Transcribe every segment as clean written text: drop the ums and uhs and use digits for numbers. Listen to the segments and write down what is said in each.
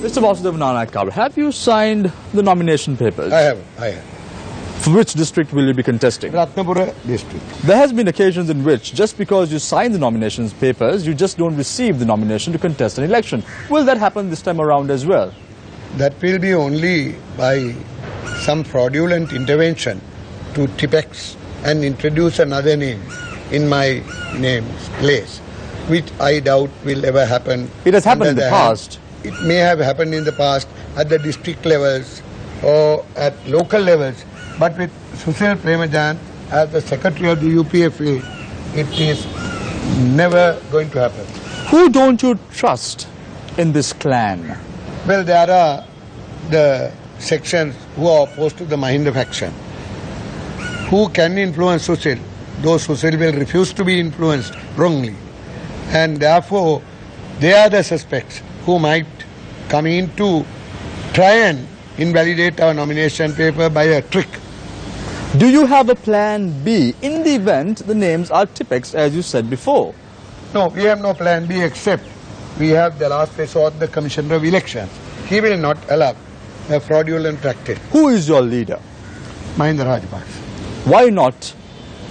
Mr. Vasudeva, have you signed the nomination papers? I have. For which district will you be contesting? Ratnapura district. There has been occasions in which, just because you sign the nominations papers, you just don't receive the nomination to contest an election. Will that happen this time around as well? That will be only by some fraudulent intervention to Tipex and introduce another name in my name's place, which I doubt will ever happen. It has happened in the past. It may have happened in the past at the district levels or at local levels, but with Sushil Premajan as the secretary of the UPFA, it is never going to happen. Who don't you trust in this clan? Well, there are the sections who are opposed to the Mahinda faction, who can influence Sushil. Those Sushil will refuse to be influenced wrongly. And therefore, they are the suspects who might come in to try and invalidate our nomination paper by a trick. Do you have a plan B in the event the names are Tipex, as you said before? No, we have no plan B except we have the last resort, the Commissioner of Elections. He will not allow a fraudulent practice. Who is your leader? Mahinda Rajapaksa. Why not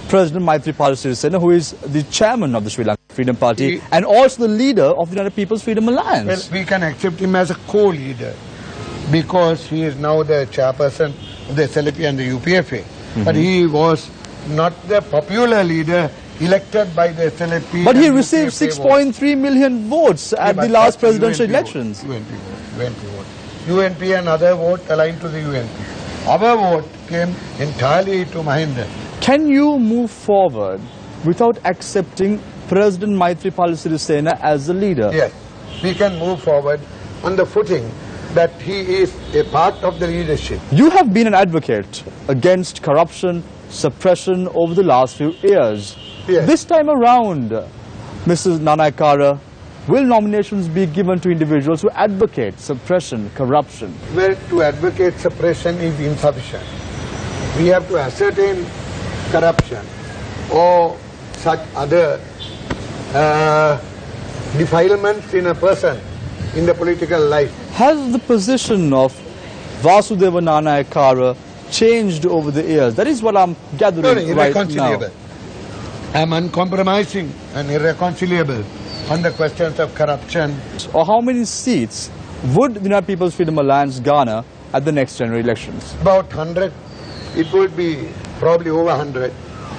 President Maithripala Sirisena, who is the chairman of the Sri Lanka Freedom Party and also the leader of the United People's Freedom Alliance? Well, we can accept him as a co-leader because he is now the chairperson of the SLP and the UPFA. But he was not the popular leader elected by the SLP. But he received 6.3 million votes at the last presidential elections. UNP vote. UNP and other vote aligned to the UNP. Our vote came entirely to Mahinda. Can you move forward without accepting President Maithripala Sirisena as the leader? Yes, we can move forward on the footing that he is a part of the leadership. You have been an advocate against corruption, suppression over the last few years. Yes. This time around, Mrs. Nanayakara, will nominations be given to individuals who advocate suppression, corruption? Well, to advocate suppression is insufficient. We have to ascertain corruption or such other defilements in a person in the political life. Has the position of Vasudeva Nanayakara changed over the years? That is what I'm gathering right now. I am uncompromising and irreconcilable on the questions of corruption. Or how many seats would the United People's Freedom Alliance garner at the next general elections? About 100. It would be probably over 100.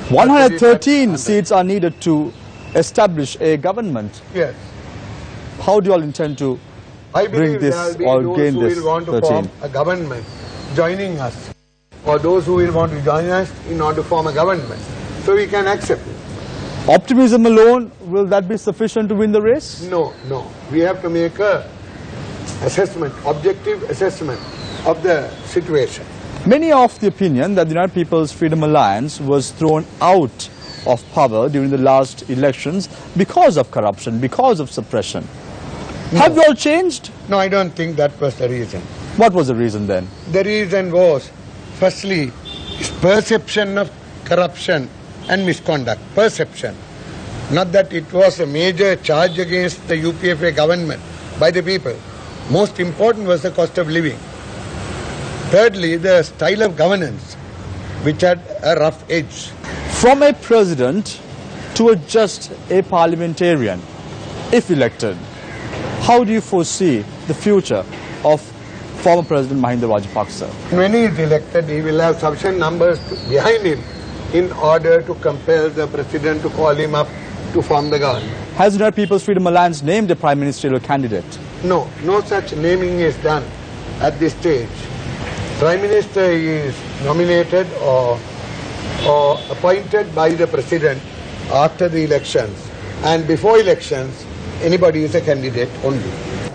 113 seats are needed to establish a government. Yes. How do you all intend to bring this or gain this 13? Those who will want to form a government joining us, or those who will want to join us in order to form a government. So we can accept it. Optimism alone, will that be sufficient to win the race? No. We have to make a assessment, objective assessment of the situation. Many are of the opinion that the United People's Freedom Alliance was thrown out of power during the last elections because of corruption, because of suppression. No. Have you all changed? No, I don't think that was the reason. What was the reason then? The reason was, firstly, perception of corruption and misconduct. Perception. Not that it was a major charge against the UPFA government by the people. Most important was the cost of living. Thirdly, the style of governance, which had a rough edge. From a president to just a parliamentarian, if elected, how do you foresee the future of former President Mahinda Rajapaksa? When he is elected, he will have sufficient numbers behind him in order to compel the president to call him up to form the government. Has the United People's Freedom Alliance named a prime ministerial candidate? No such naming is done at this stage. Prime Minister is nominated or appointed by the President after the elections, and before elections anybody is a candidate only.